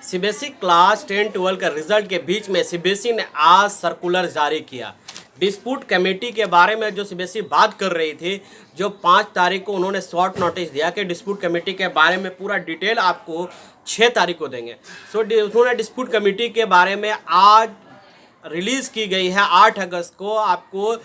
CBSE class 10-12 का result के बीच में सीबीएसई ने आज सर्कुलर जारी किया। डिस्प्यूट कमेटी के बारे में जो सीबीएसई बात कर रही थी, जो 5 तारीख को उन्होंने शॉर्ट नोटिस दिया कि डिस्प्यूट कमेटी के बारे में पूरा डिटेल आपको 6 तारीख को देंगे। उन्होंने डिस्प्यूट कमेटी के बारे में आज रिलीज़ की गई है 8 अगस्त को। आपको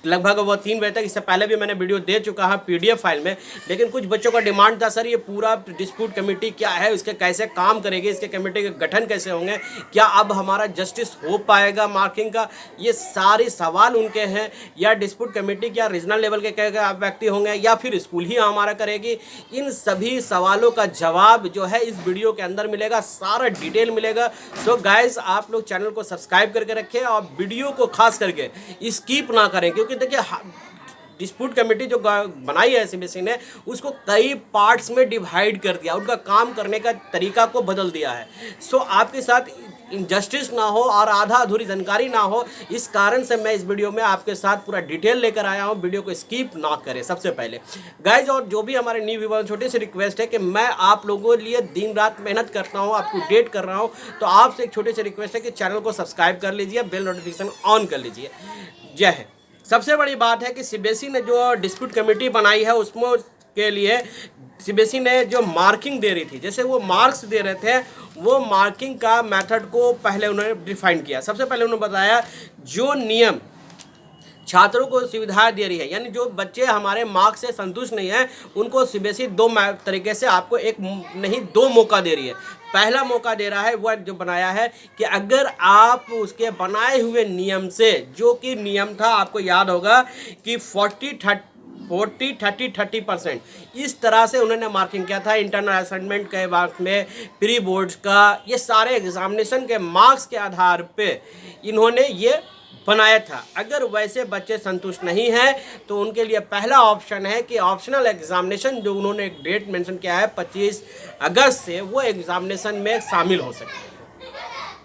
लगभग वो 3 बजे तक, इससे पहले भी मैंने वीडियो दे चुका है पीडीएफ फाइल में, लेकिन कुछ बच्चों का डिमांड था, सर ये पूरा डिस्प्यूट कमेटी क्या है, इसके कैसे काम करेगी, इसके कमेटी के गठन कैसे होंगे, क्या अब हमारा जस्टिस हो पाएगा मार्किंग का, ये सारे सवाल उनके हैं। या डिस्प्यूट कमेटी क्या रीजनल लेवल के व्यक्ति होंगे या फिर स्कूल ही हमारा करेगी, इन सभी सवालों का जवाब जो है इस वीडियो के अंदर मिलेगा, सारा डिटेल मिलेगा। सो गाइज आप लोग चैनल को सब्सक्राइब करके रखें और वीडियो को खास करके स्किप ना करें, क्योंकि देखिए डिस्प्यूट कमेटी जो बनाई है सीबीएसई ने, उसको कई पार्ट्स में डिवाइड कर दिया, उनका काम करने का तरीका को बदल दिया है। सो आपके साथ इनजस्टिस ना हो और आधा अधूरी जानकारी ना हो, इस कारण से मैं इस वीडियो में आपके साथ पूरा डिटेल लेकर आया हूं। वीडियो को स्किप ना करें सबसे पहले गाइज। और जो भी हमारे न्यू व्यूअर, छोटी सी रिक्वेस्ट है कि मैं आप लोगों के लिए दिन रात मेहनत करता हूं, आपको अपडेट कर रहा हूं, तो आपसे एक छोटी सी रिक्वेस्ट है कि चैनल को सब्सक्राइब कर लीजिए, बेल नोटिफिकेशन ऑन कर लीजिए। जय हिंद। सबसे बड़ी बात है कि सीबीएसई ने जो डिस्प्यूट कमेटी बनाई है उसमें के लिए सीबीएसई ने जो मार्किंग दे रही थी, जैसे वो मार्क्स दे रहे थे, वो मार्किंग का मेथड को पहले उन्होंने डिफाइन किया। सबसे पहले उन्होंने बताया जो नियम छात्रों को सुविधा दे रही है, यानी जो बच्चे हमारे मार्क्स से संतुष्ट नहीं है उनको सीबीएसई 2 तरीके से आपको एक नहीं 2 मौका दे रही है। पहला मौका दे रहा है वह जो बनाया है कि अगर आप उसके बनाए हुए नियम से, जो कि नियम था आपको याद होगा कि 40-30-30%, इस तरह से उन्होंने मार्किंग किया था इंटरनल असाइनमेंट के मार्क्स में, प्री बोर्ड्स का, ये सारे एग्जामिनेशन के मार्क्स के आधार पे इन्होंने ये बनाया था। अगर वैसे बच्चे संतुष्ट नहीं हैं तो उनके लिए पहला ऑप्शन है कि ऑप्शनल एग्जामिनेशन, जो उन्होंने एक डेट मेंशन किया है 25 अगस्त से, वो एग्जामिनेशन में शामिल हो सकते हैं।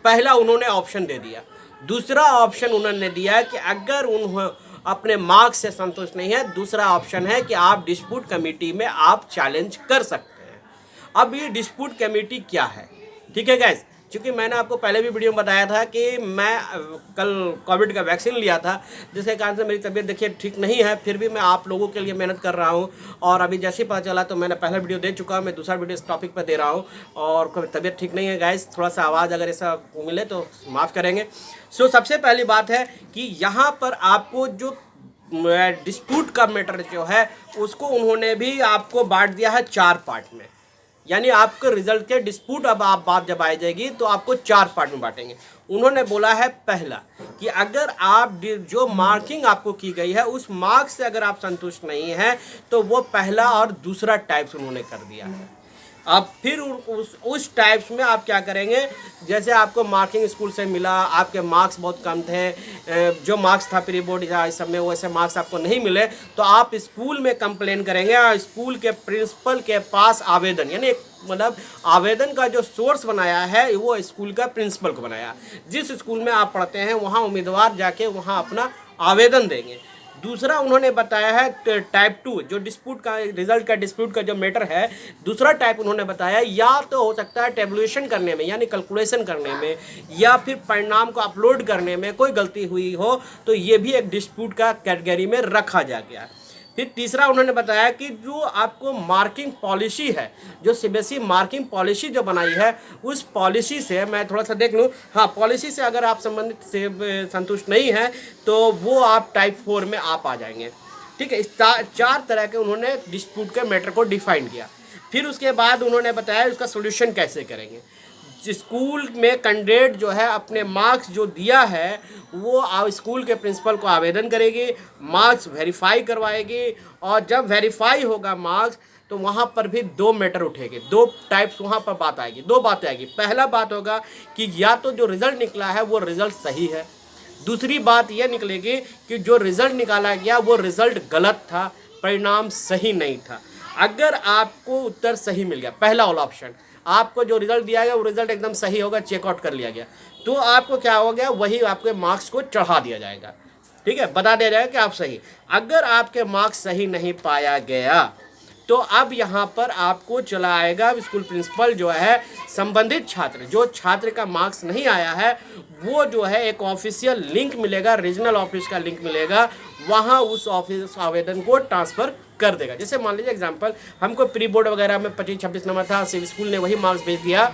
पहला उन्होंने ऑप्शन दे दिया। दूसरा ऑप्शन उन्होंने दिया कि अगर उन्होंने अपने मार्क्स से संतुष्ट नहीं है, दूसरा ऑप्शन है कि आप डिस्प्यूट कमेटी में आप चैलेंज कर सकते हैं। अब ये डिस्प्यूट कमेटी क्या है, ठीक है गाइस, क्योंकि मैंने आपको पहले भी वीडियो में बताया था कि मैं कल कोविड का वैक्सीन लिया था, जिसके कारण से मेरी तबीयत देखिए ठीक नहीं है, फिर भी मैं आप लोगों के लिए मेहनत कर रहा हूं। और अभी जैसे ही पता चला तो मैंने पहला वीडियो दे चुका, मैं दूसरा वीडियो इस टॉपिक पर दे रहा हूं। और तबीयत ठीक नहीं है गाइस, थोड़ा सा आवाज़ अगर ऐसा मिले तो माफ़ करेंगे। सो सबसे पहली बात है कि यहाँ पर आपको जो डिस्प्यूट का मैटर जो है उसको उन्होंने भी आपको बांट दिया है 4 पार्ट में, यानी आपके रिजल्ट के डिस्प्यूट अब आप बात जब आ जाएगी तो आपको 4 पार्ट में बांटेंगे। उन्होंने बोला है पहला कि अगर आप जो मार्किंग आपको की गई है उस मार्क्स से अगर आप संतुष्ट नहीं हैं तो वो पहला और दूसरा टाइप्स उन्होंने कर दिया है। अब फिर उस टाइप्स में आप क्या करेंगे, जैसे आपको मार्किंग स्कूल से मिला, आपके मार्क्स बहुत कम थे, जो मार्क्स था प्री बोर्ड या इस सब में वैसे मार्क्स आपको नहीं मिले, तो आप स्कूल में कंप्लेन करेंगे और स्कूल के प्रिंसिपल के पास आवेदन, यानी मतलब आवेदन का जो सोर्स बनाया है वो स्कूल का प्रिंसिपल को बनाया। जिस स्कूल में आप पढ़ते हैं वहाँ उम्मीदवार जाके वहाँ अपना आवेदन देंगे। दूसरा उन्होंने बताया है टाइप 2, जो डिस्प्यूट का रिजल्ट का डिस्प्यूट का जो मैटर है, दूसरा टाइप उन्होंने बताया या तो हो सकता है टेबुलेशन करने में, यानी कैलकुलेशन करने में, या फिर परिणाम को अपलोड करने में कोई गलती हुई हो तो ये भी एक डिस्प्यूट का कैटेगरी में रखा जा गया। फिर तीसरा उन्होंने बताया कि जो आपको मार्किंग पॉलिसी है, जो सीबीएसई मार्किंग पॉलिसी जो बनाई है, उस पॉलिसी से मैं थोड़ा सा देख लूँ, हाँ, पॉलिसी से अगर आप संबंधित से संतुष्ट नहीं है तो वो आप टाइप 4 में आप आ जाएंगे, ठीक है। इस 4 तरह के उन्होंने डिस्प्यूट के मैटर को डिफाइन किया। फिर उसके बाद उन्होंने बताया उसका सोल्यूशन कैसे करेंगे। स्कूल में कैंडिडेट जो है अपने मार्क्स जो दिया है वो स्कूल के प्रिंसिपल को आवेदन करेगी, मार्क्स वेरीफाई करवाएगी, और जब वेरीफाई होगा मार्क्स तो वहाँ पर भी 2 मैटर उठेंगे, 2 टाइप्स वहाँ पर बात आएगी, 2 बातें आएगी। पहला बात होगा कि या तो जो रिज़ल्ट निकला है वो रिज़ल्ट सही है, दूसरी बात यह निकलेगी कि जो रिज़ल्ट निकाला गया वो रिज़ल्ट गलत था, परिणाम सही नहीं था। अगर आपको उत्तर सही मिल गया, पहला वाला ऑप्शन, आपको जो रिजल्ट दिया गया वो रिजल्ट एकदम सही होगा, चेकआउट कर लिया गया, तो आपको क्या हो गया, वही आपके मार्क्स को चढ़ा दिया जाएगा, ठीक है, बता दिया जाएगा कि आप सही। अगर आपके मार्क्स सही नहीं पाया गया तो अब यहाँ पर आपको चला आएगा, स्कूल प्रिंसिपल जो है संबंधित छात्र, जो छात्र का मार्क्स नहीं आया है वो जो है एक ऑफिशियल लिंक मिलेगा, रीजनल ऑफिस का लिंक मिलेगा, वहाँ उस ऑफिस आवेदन को ट्रांसफ़र कर देगा। जैसे मान लीजिए एग्जांपल, हमको प्री बोर्ड वगैरह में 25-26 नंबर था, सिविल स्कूल ने वही मार्क्स भेज दिया,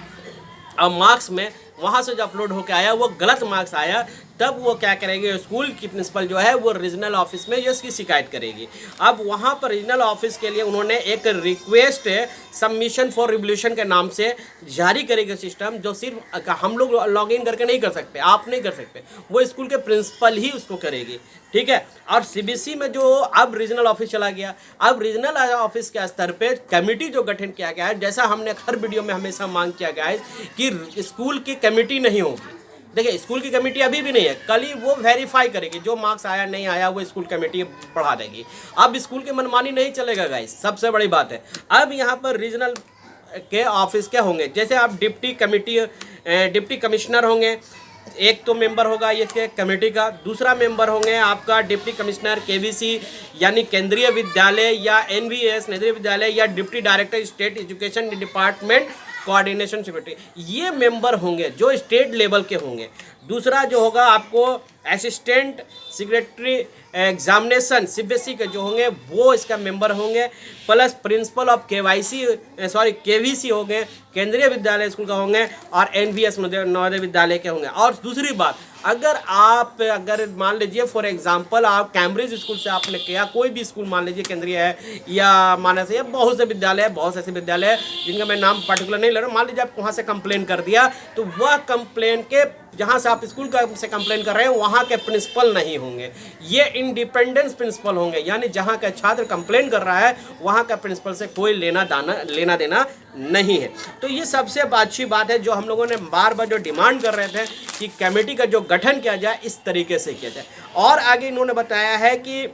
अब मार्क्स में वहाँ से जो अपलोड होकर आया वो गलत मार्क्स आया, तब वो क्या करेंगे, स्कूल की प्रिंसिपल जो है वो रीजनल ऑफिस में इसकी शिकायत करेगी। अब वहाँ पर रीजनल ऑफिस के लिए उन्होंने एक रिक्वेस्ट सबमिशन फॉर रिवोल्यूशन के नाम से जारी करेगा सिस्टम, जो सिर्फ हम लोग लॉगिन करके नहीं कर सकते, आप नहीं कर सकते, वो स्कूल के प्रिंसिपल ही उसको करेगी, ठीक है। और सीबीएसई में जो अब रीजनल ऑफिस चला गया, अब रीजनल ऑफिस के स्तर पे कमेटी जो गठन किया गया है, जैसा हमने हर वीडियो में हमेशा मांग किया गया है कि स्कूल की कमेटी नहीं होगी। देखिए स्कूल की कमेटी अभी भी नहीं है, कल ही वो वेरीफाई करेगी, जो मार्क्स आया नहीं आया वो स्कूल कमेटी बढ़ा देगी। अब स्कूल की मनमानी नहीं चलेगा गाइस, सबसे बड़ी बात है। अब यहाँ पर रीजनल के ऑफिस क्या होंगे, जैसे आप डिप्टी कमिश्नर होंगे, एक तो मेंबर होगा ये कमेटी का, दूसरा मेंबर होंगे आपका डिप्टी कमिश्नर केवीसी यानी केंद्रीय विद्यालय या एनवीएस केंद्रीय विद्यालय या deputy director state education department coordination secretary, ये मेंबर होंगे जो स्टेट लेवल के होंगे। दूसरा जो होगा आपको असिस्टेंट सेक्रेटरी एग्जामिनेशन सीबीएसई के जो होंगे वो इसका मेंबर होंगे, प्लस प्रिंसिपल ऑफ केवीसी होंगे, केंद्रीय विद्यालय स्कूल का होंगे, और एनवीएस नवोदय विद्यालय के होंगे। और दूसरी बात, अगर मान लीजिए फॉर एग्जांपल आप कैम्ब्रिज स्कूल से आपने किया, कोई भी स्कूल मान लीजिए केंद्रीय है या मानस है, बहुत से विद्यालय है, बहुत से ऐसे विद्यालय है जिनका मैं नाम पर्टिकुलर नहीं ले रहा हूँ, मान लीजिए आप वहाँ से कंप्लेन कर दिया, तो वह कंप्लेन के जहाँ से आप स्कूल का से कंप्लेन कर रहे हैं वहाँ के प्रिंसिपल नहीं होंगे, ये इंडिपेंडेंस प्रिंसिपल होंगे, यानी जहाँ का छात्र कंप्लेन कर रहा है वहाँ का प्रिंसिपल से कोई लेना देना नहीं है। तो ये सबसे अच्छी बात है जो हम लोगों ने बार बार जो डिमांड कर रहे थे कि कमेटी का जो गठन किया जाए इस तरीके से किया जाए। और आगे इन्होंने बताया है कि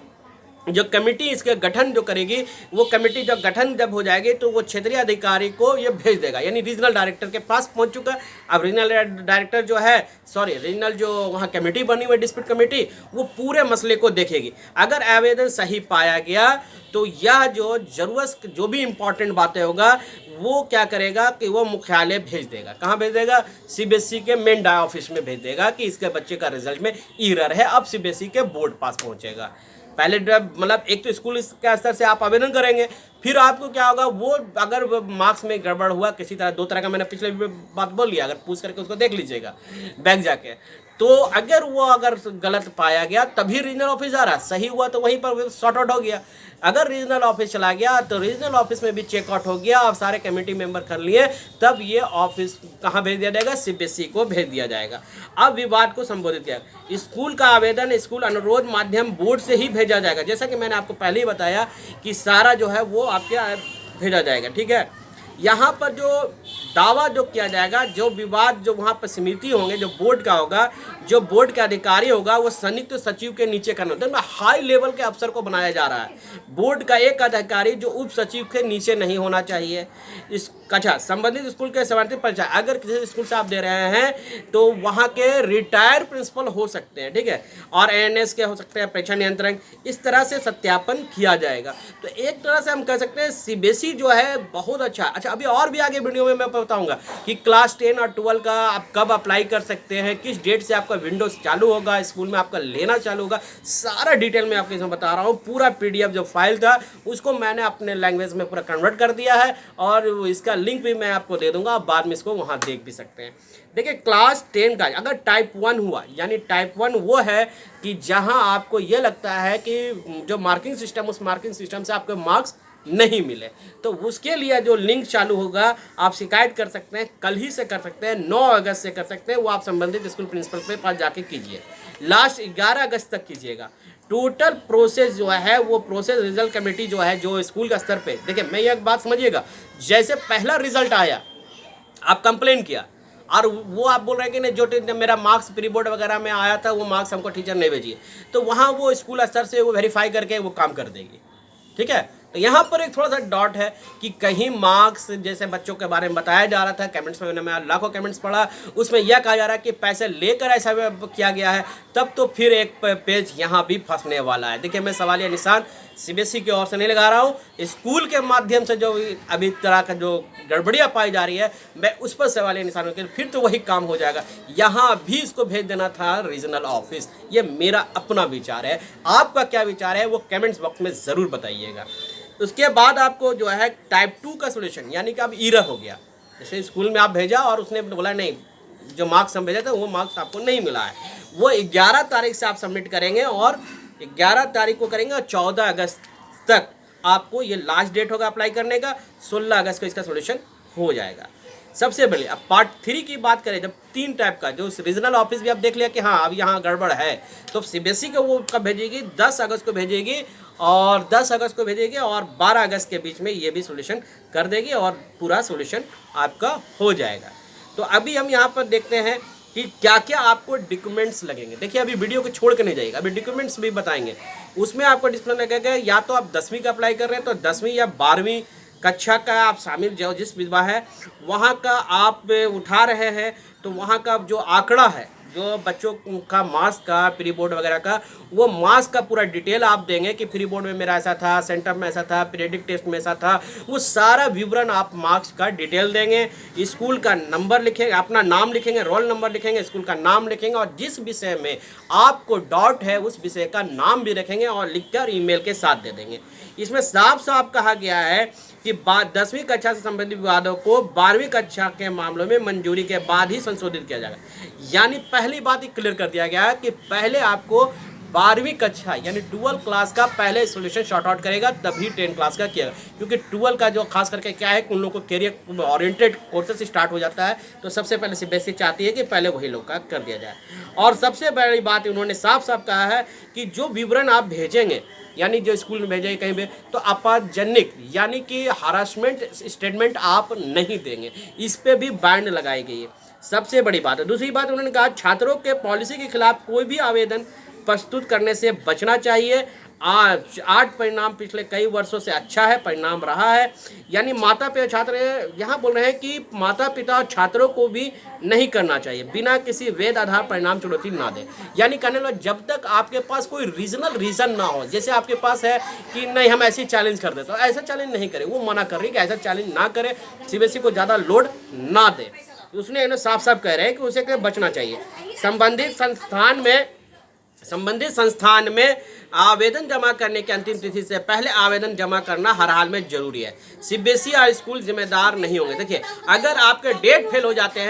जो कमेटी इसके गठन जो करेगी, वो कमेटी जब गठन जब हो जाएगी तो वो क्षेत्रीय अधिकारी को ये भेज देगा, यानी रीजनल डायरेक्टर के पास पहुंच चुका है। अब रीजनल डायरेक्टर जो है रीजनल जो वहाँ कमेटी बनी हुई डिस्प्यूट कमेटी, वो पूरे मसले को देखेगी। अगर आवेदन सही पाया गया तो यह जो भी इम्पोर्टेंट बातें होगा वो क्या करेगा कि वो मुख्यालय भेज देगा। कहाँ भेज देगा? सीबीएसई के मेन ऑफिस में भेज देगा कि इसके बच्चे का रिजल्ट में एरर है, अब सीबीएसई के बोर्ड पास पहुँचेगा। पहले मतलब एक तो स्कूल के स्तर से आप आवेदन करेंगे, फिर आपको क्या होगा, वो अगर मार्क्स में गड़बड़ हुआ किसी तरह, दो तरह का मैंने पिछले बात बोल लिया, अगर पूछ करके उसको देख लीजिएगा बैग जाके, तो अगर गलत पाया गया तभी रीजनल ऑफिस आ रहा, सही हुआ तो वहीं पर सॉर्ट आउट हो गया। अगर रीजनल ऑफिस चला गया तो रीजनल ऑफिस में भी चेकआउट हो गया, अब सारे कमेटी मेंबर कर लिए, तब ये ऑफिस कहाँ भेज दिया जाएगा? सीबीएसई को भेज दिया जाएगा। अब विवाद को संबोधित किया, स्कूल का आवेदन स्कूल अनुरोध माध्यम बोर्ड से ही भेजा जाएगा। जैसा कि मैंने आपको पहले ही बताया कि सारा जो है वो आपके भेजा जाएगा, ठीक है। यहाँ पर जो दावा जो किया जाएगा, जो विवाद जो वहाँ पर समिति होंगे, जो बोर्ड का होगा, जो बोर्ड का अधिकारी होगा, वो संयुक्त सचिव के नीचे करना होता है। हाई लेवल के अफसर को बनाया जा रहा है। बोर्ड का एक अधिकारी जो उप सचिव के नीचे नहीं होना चाहिए। अच्छा, संबंधित स्कूल के संबंधित परिचय, अगर किसी स्कूल से आप दे रहे हैं तो वहाँ के रिटायर्ड प्रिंसिपल हो सकते हैं, ठीक है, और एएनएस के हो सकते हैं, परीक्षा नियंत्रक, इस तरह से सत्यापन किया जाएगा। तो एक तरह से हम कह सकते हैं सीबीएसई जो है बहुत अच्छा। अभी और भी आगे वीडियो में मैं बताऊंगा कि क्लास 10 और 12 का आप कब अप्लाई कर सकते हैं, किस डेट से आपका विंडोज चालू होगा, स्कूल में आपका लेना चालू होगा, सारा डिटेल में आपको इसमें बता रहा हूँ। पूरा पीडीएफ जो फाइल था उसको मैंने अपने लैंग्वेज में पूरा कन्वर्ट कर दिया है, और इसका लिंक भी मैं आपको दे दूंगा, आप बाद में इसको वहाँ देख भी सकते हैं। देखिए क्लास 10 का अगर टाइप 1 हुआ, यानी टाइप 1 वो है कि जहाँ आपको ये लगता है कि जो मार्किंग सिस्टम, उस मार्किंग सिस्टम से आपके मार्क्स नहीं मिले, तो उसके लिए जो लिंक चालू होगा आप शिकायत कर सकते हैं, कल ही से कर सकते हैं, 9 अगस्त से कर सकते हैं। वो आप संबंधित स्कूल प्रिंसिपल के पास जाके कीजिए, लास्ट 11 अगस्त तक कीजिएगा। टोटल प्रोसेस जो है वो प्रोसेस रिजल्ट कमेटी जो है, जो स्कूल का स्तर पे, देखिए मैं एक बात समझिएगा, जैसे पहला रिजल्ट आया आप कंप्लेन किया और वो आप बोल रहे हैं कि नहीं, जो मेरा मार्क्स प्री बोर्ड वगैरह में आया था वो मार्क्स हमको टीचर नहीं भेजिए, तो वहाँ वो स्कूल स्तर से वो वेरीफाई करके वो काम कर देगी, ठीक है। तो यहाँ पर एक थोड़ा सा डॉट है कि कहीं मार्क्स जैसे बच्चों के बारे में बताया जा रहा था, कमेंट्स में मैं लाखों कमेंट्स पढ़ा, उसमें यह कहा जा रहा है कि पैसे लेकर ऐसा किया गया है, तब तो फिर एक पेज यहाँ भी फंसने वाला है। देखिए मैं सवालिया निशान सीबीएसई की ओर से नहीं लगा रहा हूँ, स्कूल के माध्यम से जो अभी तरह का जो गड़बड़ियाँ पाई जा रही है मैं उस पर सवालिया निशान रखकर फिर तो वही काम हो जाएगा। यहाँ भी इसको भेज देना था रीजनल ऑफिस। ये मेरा अपना विचार है, आपका क्या विचार है वो कमेंट्स बॉक्स में ज़रूर बताइएगा। उसके बाद आपको जो है टाइप 2 का सोल्यूशन, यानी कि अब ईरर हो गया। जैसे स्कूल में आप भेजा और उसने बोला नहीं, जो मार्क्स हम भेजा था वो मार्क्स आपको नहीं मिला है, वो 11 तारीख से आप सबमिट करेंगे और 11 तारीख को करेंगे और 14 अगस्त तक आपको ये लास्ट डेट होगा अप्लाई करने का। 16 अगस्त को इसका सोल्यूशन हो जाएगा। सबसे पहले अब पार्ट 3 की बात करें, जब 3 टाइप का जो रीजनल ऑफिस भी आप देख लिया कि हाँ अब यहाँ गड़बड़ है, तो सीबीएसई को वो कब भेजेगी, 10 अगस्त को भेजेगी और 10 अगस्त को भेजेगी और 12 अगस्त के बीच में ये भी सोल्यूशन कर देगी और पूरा सोल्यूशन आपका हो जाएगा। तो अभी हम यहाँ पर देखते हैं कि क्या क्या आपको डॉक्यूमेंट्स लगेंगे। देखिए अभी वीडियो को छोड़ के नहीं जाइएगा, अभी डॉक्यूमेंट्स भी बताएंगे। उसमें आपको डिस्प्ले लगेगा, या तो आप 10वीं का अप्लाई कर रहे हैं तो 10वीं या 12वीं कक्षा का आप शामिल जो जिस विधवा है वहाँ का आप उठा रहे हैं, तो वहाँ का जो आंकड़ा है, जो बच्चों का मार्क्स का प्री बोर्ड वगैरह का, वो मार्क्स का पूरा डिटेल आप देंगे कि प्री बोर्ड में मेरा ऐसा था, सेंटर में ऐसा था, पीरियडिक टेस्ट में ऐसा था, वो सारा विवरण आप मार्क्स का डिटेल देंगे। स्कूल का नंबर लिखेंगे, अपना नाम लिखेंगे, रोल नंबर लिखेंगे, स्कूल का नाम लिखेंगे और जिस विषय में आपको डाउट है उस विषय का नाम भी रखेंगे और लिखकर ईमेल के साथ दे देंगे। इसमें साफ साफ कहा गया है कि 10वीं कक्षा से संबंधित विवादों को 12वीं कक्षा के मामलों में मंजूरी के बाद ही संशोधित किया जाएगा। यानी पहली बात ही क्लियर कर दिया गया है कि पहले आपको 12वीं कक्षा यानी 12 क्लास का पहले सोल्यूशन शॉर्ट आउट करेगा, तभी 10 क्लास का किएगा। क्योंकि 12 का जो खास करके क्या है कि उन लोगों को कैरियर ओरिएंटेड कोर्सेस स्टार्ट हो जाता है, तो सबसे पहले सीबीएसई चाहती है कि पहले वही लोग का कर दिया जाए। और सबसे बड़ी बात उन्होंने साफ साफ कहा है कि जो विवरण आप भेजेंगे, यानी जो स्कूल में भेजेंगे कहीं पे, तो आपत्तिजनक यानी कि हरासमेंट स्टेटमेंट आप नहीं देंगे, इस पे भी बैन लगाई गई है। सबसे बड़ी बात है। दूसरी बात उन्होंने कहा छात्रों के पॉलिसी के खिलाफ कोई भी आवेदन प्रस्तुत करने से बचना चाहिए। आज परिणाम पिछले कई वर्षों से अच्छा है, परिणाम रहा है। यानी माता पिता छात्र यहाँ बोल रहे हैं कि माता पिता और छात्रों को भी नहीं करना चाहिए, बिना किसी वैध आधार परिणाम चुनौती ना दे। यानी कहने लगा जब तक आपके पास कोई रीजनल रीज़न ना हो, जैसे आपके पास है कि नहीं हम ऐसे चैलेंज कर देते, तो ऐसा चैलेंज नहीं करें। वो मना कर रही है कि ऐसा चैलेंज ना करे, सीबीएसई को ज़्यादा लोड ना दे। उसने साफ साफ कह रहे हैं कि उसे बचना चाहिए। संबंधित संस्थान में आवेदन जमा करने की अंतिम तिथि से पहले आवेदन जमा करना हर हाल में जरूरी है। सीबीएसई और स्कूल जिम्मेदार नहीं होंगे। देखिए अगर आपके डेट फेल हो जाते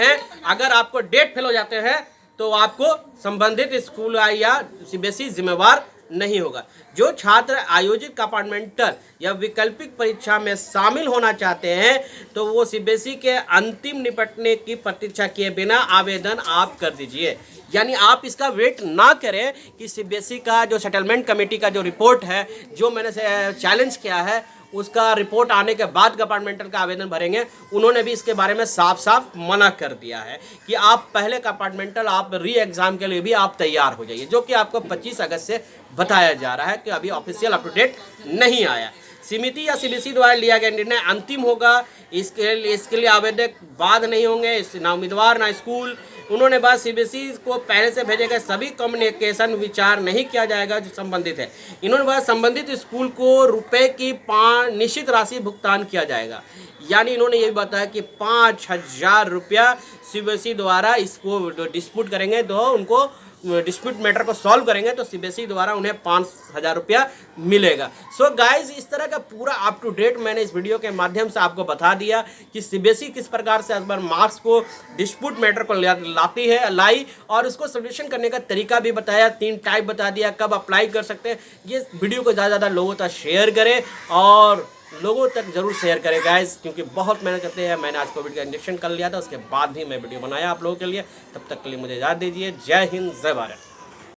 हैं, तो आपको संबंधित स्कूल या सीबीएसई जिम्मेवार नहीं होगा। जो छात्र आयोजित कंपार्टमेंटल या वैकल्पिक परीक्षा में शामिल होना चाहते हैं, तो वो सीबीएसई के अंतिम निपटने की प्रतीक्षा किए बिना आवेदन आप कर दीजिए। यानी आप इसका वेट ना करें कि सीबीएसई का जो सेटलमेंट कमेटी का जो रिपोर्ट है, जो मैंने चैलेंज किया है, उसका रिपोर्ट आने के बाद कंपार्टमेंटल का आवेदन भरेंगे। उन्होंने भी इसके बारे में साफ साफ मना कर दिया है कि आप पहले कंपार्टमेंटल आप री एग्ज़ाम के लिए भी आप तैयार हो जाइए, जो कि आपको 25 अगस्त से बताया जा रहा है कि अभी ऑफिशियल अप टू डेट नहीं आया। समिति या सीबीएसई द्वारा लिया गया निर्णय अंतिम होगा। इसके लिए आवेदक बाद नहीं होंगे, ना उम्मीदवार ना स्कूल। उन्होंने बात सीबीएसई को पहले से भेजे गए सभी कम्युनिकेशन विचार नहीं किया जाएगा जो संबंधित है। इन्होंने बात संबंधित स्कूल को रुपए की निश्चित राशि भुगतान किया जाएगा। यानी इन्होंने ये बताया कि 5,000 रुपया सीबीएसई द्वारा इसको डिस्प्यूट करेंगे, तो उनको डिस्प्यूट मैटर को सॉल्व करेंगे तो सीबीएसई द्वारा उन्हें 5,000 रुपया मिलेगा। सो गाइज इस तरह का पूरा अप टू डेट मैंने इस वीडियो के माध्यम से आपको बता दिया कि सीबीएसई किस प्रकार से इस बार मार्क्स को डिस्प्यूट मैटर को लाई और उसको सोल्यूशन करने का तरीका भी बताया, 3 टाइप बता दिया, कब अप्लाई कर सकते हैं। ये वीडियो को ज़्यादा लोगों तक शेयर करें और लोगों तक जरूर शेयर करें गाइस, क्योंकि बहुत मेहनत करते हैं। मैंने आज कोविड का इंजेक्शन कर लिया था, उसके बाद भी मैं वीडियो बनाया आप लोगों के लिए। तब तक के लिए मुझे इजाज़त दीजिए। जय हिंद, जय भारत।